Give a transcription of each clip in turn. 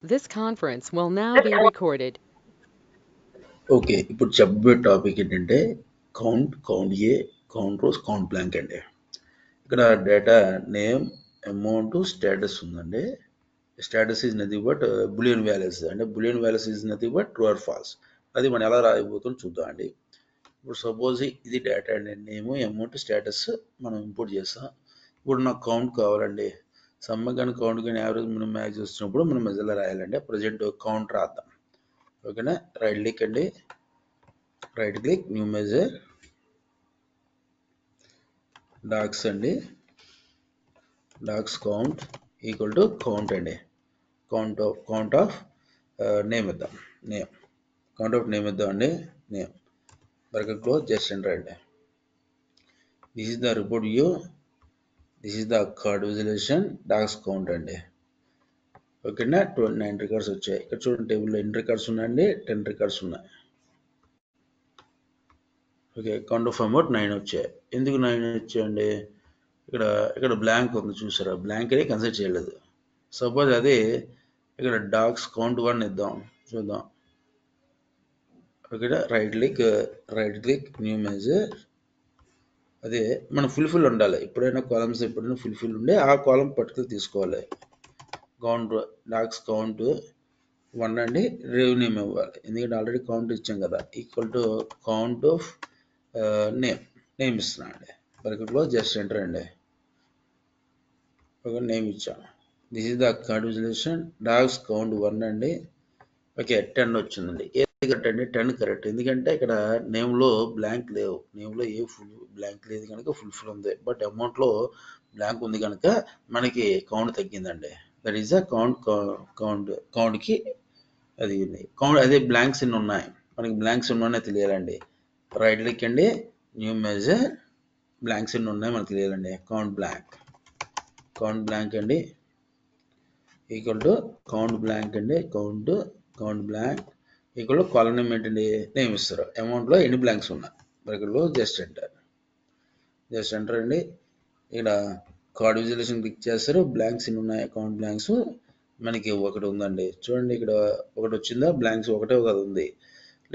This conference will now be recorded. Okay. ఇప్పుడు చెప్పబోయే topic ఏంటంటే count A, count rows, count blank అండి. ఇక్కడ డేటా నేమ్, అమౌంట్, స్టేటస్ ఉందండి. Status is nothing but boolean values. అంటే boolean values is nothing but true or false. అది మనం ఎలా రాయబోతుందో చూద్దాం అండి. ఇప్పుడు సపోజ్ ఇది డేటా అండి. నేమ్, అమౌంట్, స్టేటస్ మనం ఇంపోర్ట్ చేస్తాం. ఇప్పుడు నాకు కౌంట్ కావాలండి. సమ్మ కానీ కౌంట్ కానీ యావరేజ్ మినిమం మ్యాక్స్ వచ్చినప్పుడు మనం మెజర్లో రాయాలండి. ప్రజెంట్ కౌంట్ రాద్దాం. ఓకేనా? రైట్ క్లిక్ అండి. Right click new measure DAX అండి. DAX count equal to count అండి. కౌంట్ ఆఫ్ నేమ్ ఇద్దాం. నేమ్ కౌంట్ ఆఫ్ నేమ్ ఇద్దాం అండి. Name bracket close just enter అండి. This is the report view. This is the card visualization DAX count అండి. ఓకేనా? 29 records వచ్చాయి. ఇక్కడ చూడండి టేబుల్లో ఎన్ని రికార్డ్స్ ఉన్నాయండి? 10 రికార్డ్స్ ఉన్నాయి. ఓకే, కౌంట్ ఆఫ్ అమౌంట్ 9 వచ్చాయి. ఎందుకు 9 వచ్చాయండి? ఇక్కడ ఇక్కడ బ్లాంక్ ఉంది చూసారా? బ్లాంక్ అని కన్సిడర్ చేయలేదు. సపోజ్ అదే ఇక్కడ డాగ్స్ కౌంట్ 1 ఇద్దాం, చూద్దాం. ఇక్కడ రైట్ క్లిక్ న్యూ మెజర్. అదే మన ఫుల్ఫిల్ ఉండాలి. ఎప్పుడైనా కాలమ్స్ ఎప్పుడైనా ఫుల్ఫిల్ ఉండే ఆ కాలం పట్టుకుని తీసుకోవాలి. కౌంట్ డాగ్స్ కౌంట్ 1 అండి. రెవెన్యూ ఇవ్వాలి, ఎందుకంటే ఆల్రెడీ కౌంట్ ఇచ్చాం కదా. Equal to count of name ఇస్తున్నా అండి. బ్రాకెట్లో జస్ట్ ఎంటర్ అండి. ఒక నేమ్ ఇచ్చాను. This is the card visualization dogs count 1 అండి. ఓకే, 10 వచ్చిందండి. ఏది కరెక్ట్ అండి? 10 కరెక్ట్. ఎందుకంటే ఇక్కడ నేమ్లో బ్లాంక్ లేవు. నేమ్లో ఏ ఫుల్ బ్లాంక్ లేదు కనుక ఫుల్ఫిల్ ఉంది. బట్ అమౌంట్లో బ్లాంక్ ఉంది కనుక మనకి కౌంట్ తగ్గిందండి. దట్ ఈస్ ద కౌంట్కి అది ఉంది. కౌంట్ అదే బ్లాంక్స్ ఎన్ని ఉన్నాయి, మనకి బ్లాంక్స్ ఉన్నాయో తెలియాలండి. రైట్ క్లిక్ అండి, న్యూ మెజర్ బ్లాంక్స్ ఎన్ని ఉన్నాయి మనకు తెలియాలండి. కౌంట్ బ్లాంక్ అండి ఈక్వల్ టు కౌంట్ బ్లాంక్ అండి. Count blank equal to column name ఏంటండి? నేమ్ ఇస్తారు. అమౌంట్లో ఎన్ని బ్లాంక్స్ ఉన్నాయి బ్రాకెట్లో జస్ట్ ఎంటర్ అండి. ఇక్కడ కార్డ్ విజువలైజేషన్ క్లిక్ చేస్తారు. బ్లాంక్స్ ఎన్ని ఉన్నాయి? కౌంట్ బ్లాంక్స్ మనకి ఒకటి ఉందండి. చూడండి ఇక్కడ ఒకటి వచ్చిందా? బ్లాంక్స్ ఒకటే కదా ఉంది.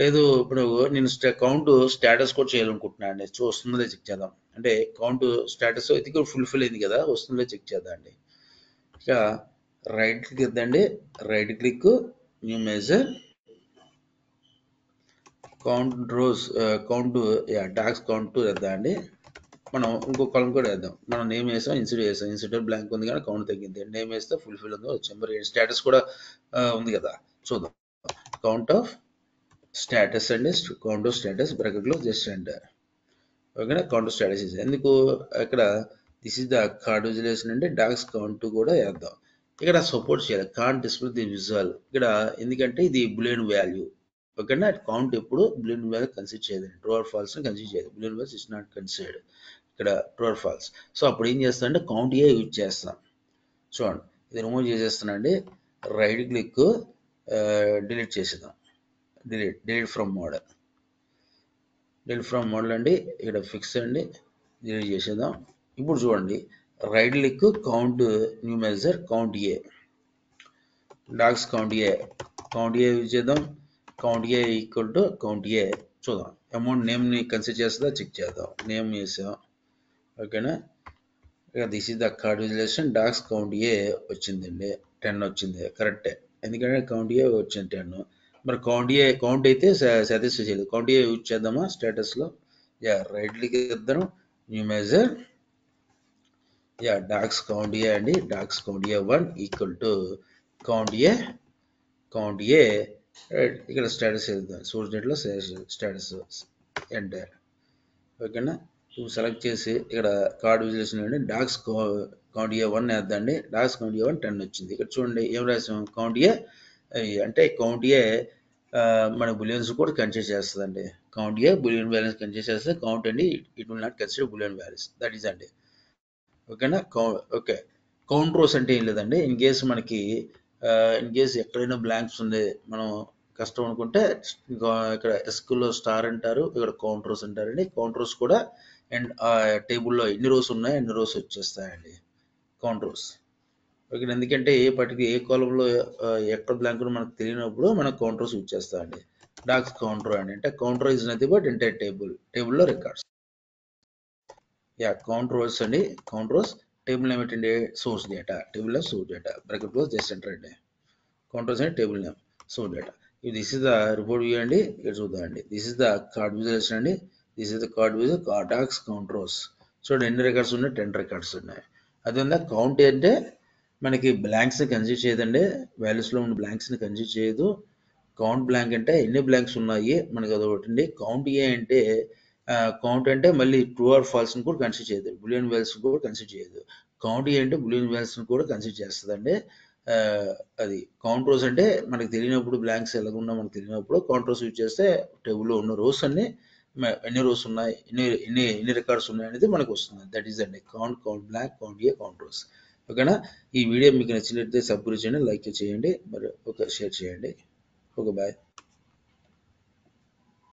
లేదు, ఇప్పుడు నేను కౌంట్ స్టేటస్ కూడా చేయాలనుకుంటున్నాను అండి. సో వస్తుందో చెక్ చేద్దాం. అంటే కౌంట్ స్టేటస్ అయితే ఫుల్ఫిల్ అయింది కదా, వస్తుందో చెక్ చేద్దాం అండి. ఇక రైట్ క్లిక్ ఇద్దండి. Right click new measure count rows count DAX count వేద్దాం అండి. మనం ఇంకో కాలం కూడా వేద్దాం. మనం నేమ్ వేసాం, ఇన్సిడెంట్ బ్లాంక్ ఉంది కానీ కౌంట్ తగ్గింది. నేమ్ వేస్తే ఫుల్ఫిల్ ఉందో వచ్చింది. మరి స్టేటస్ కూడా ఉంది కదా, చూద్దాం. కౌంట్ ఆఫ్ స్టేటస్ అండి. కౌంట్ ఆఫ్ స్టేటస్ బ్రాకెట్లో జస్ట్ ఎంటర్. ఓకేనా? కౌంట్ ఆఫ్ స్టేటస్ ఎందుకు ఇక్కడ this is the card visualization అంటే డాగ్స్ కౌంట్ కూడా వేద్దాం. ఇక్కడ సపోర్ట్ చేయాలి. కాంట్ డిస్ప్లే ది విజువల్ ఇక్కడ, ఎందుకంటే ఇది బులియన్ వాల్యూ. ఓకేనా? కౌంట్ ఎప్పుడు బులియన్ వాల్యూ కన్సిడర్ చేయదు. ట్రూ ఆర్ ఫాల్స్ కన్సిడర్ చేయదు. Boolean values is not considered. ఇక్కడ ట్రూ ఆర్ ఫాల్స్. సో అప్పుడు ఏం చేస్తానంటే కౌంట్ ఏ యూజ్ చేస్తాం. చూడండి, ఇది రిమూవ్ చేసేస్తానండి. రైట్ క్లిక్ డిలీట్ చేసేద్దాం. డిలీట్ ఫ్రమ్ మోడల్ అండి. ఇక్కడ ఫిక్స్ అండి, డిలీట్ చేసేద్దాం. ఇప్పుడు చూడండి, right click count new measure count A DAX count A use చేద్దాం. Count A equal to count A చూద్దాం. అమౌంట్ నేమ్ని కన్సిడర్ చేస్తుందా చెక్ చేద్దాం. నేమ్ వేసాం. ఓకేనా? ఇక this is the card visualization dogs count A వచ్చిందండి. 10 వచ్చింది, కరెక్టే. ఎందుకంటే కౌంట్ ఏ వచ్చింది 10. మరి కౌంట్ అయితే సాటిస్ఫై చేయలేదు. కౌంట్ ఏ యూజ్ చేద్దామా స్టేటస్లో? రైట్ క్లిక్ ఇద్దాం. New measure DAX count A అండి. DAX count A 1 equal to count A ఇక్కడ స్టేటస్ వెళ్తాం. సోర్స్ డేట్లో స్టేటస్ ఎంటర్. ఓకేనా? ఇప్పుడు సెలెక్ట్ చేసి ఇక్కడ కార్డ్ విజువలైజేషన్ అండి. DAX count A 1 వేద్దండి. Dogs count A 1 10 వచ్చింది. ఇక్కడ చూడండి ఏం రాసాం? కౌంట్ ఏ అంటే కౌంట్ ఏ మన బులియన్స్ కూడా కన్సిడర్ చేస్తుందండి. Count a boolean values consider చేస్తే కౌంట్ అండి it will not consider boolean values. That is అండి. ఓకేనా? ఓకే, కౌంట్ రోస్ అంటే ఏం లేదండి. ఇన్ కేసు మనకి ఎక్కడైనా బ్లాంక్స్ ఉంది, మనం కష్టం అనుకుంటే ఇక్కడ ఎస్క్యూలో స్టార్ అంటారు, ఇక్కడ కౌంట్ రోస్ అంటారండి. కౌంట్ రోస్ కూడా అండ్ టేబుల్లో ఎన్ని రోస్ ఉన్నాయో అన్ని రోస్ వచ్చేస్తాయండి. Count rose. ఓకే, ఎందుకంటే ఏ కాలంలో ఎక్కడ బ్లాంక్ మనకు తెలియనప్పుడు మనం కౌంటర్స్ యూజ్ చేస్తామండి. డాక్స్ కౌంటర్ అంటే counter is nothing but entire టేబుల్లో రికార్డ్స్. యా, కౌంటర్ రోస్ అండి. కౌంటర్ రోస్ టేబుల్ నేమ్ ఏంటండి? Source data. Table source data bracket close just enter అండి. Counters and table name source data. This is the report view అండి. ఇక్కడ చూద్దామండి. This is the card visualization అండి. This is the card విజు DAX counter rows. చూడండి ఎన్ని records ఉన్నాయి? 10 records ఉన్నాయి. అదేవిధంగా కౌంట్ అంటే మనకి బ్లాంక్స్ కన్సిడర్ చేయదండి. వాల్యూస్లో ఉన్న బ్లాంక్స్ని కన్సిడర్ చేయదు. కౌంట్ బ్లాంక్ అంటే ఎన్ని బ్లాంక్స్ ఉన్నాయి మనకి అదొకటి అండి. కౌంట్ ఏ అంటే కౌంట్ అంటే మళ్ళీ ట్రూ ఆర్ ఫాల్స్ని కూడా కన్సిడర్ చేయదు. బులియన్ వాల్యూస్ కూడా కన్సిడర్ చేయదు. కౌంట్ ఏ అంటే బులియన్ వాల్యూస్ని కూడా కన్సిడర్ చేస్తుందండి. అది కౌంట్ రోస్ అంటే మనకి తెలియనప్పుడు బ్లాంక్స్ ఎలాగున్నా మనకు తెలియనప్పుడు కౌంట్ రోస్ యూజ్ చేస్తే టేబుల్లో ఉన్న రోస్ అన్ని ఎన్ని రోస్ ఉన్నాయి, ఎన్ని రికార్డ్స్ ఉన్నాయి అనేది మనకు వస్తుంది. దట్ ఈస్ అండి count blank, count A, count rose. ఓకేనా? ఈ వీడియో మీకు నచ్చినట్లయితే సబ్స్క్రైబ్ చేయండి, లైక్ చేయండి, మరి ఒక షేర్ చేయండి. Okay, bye.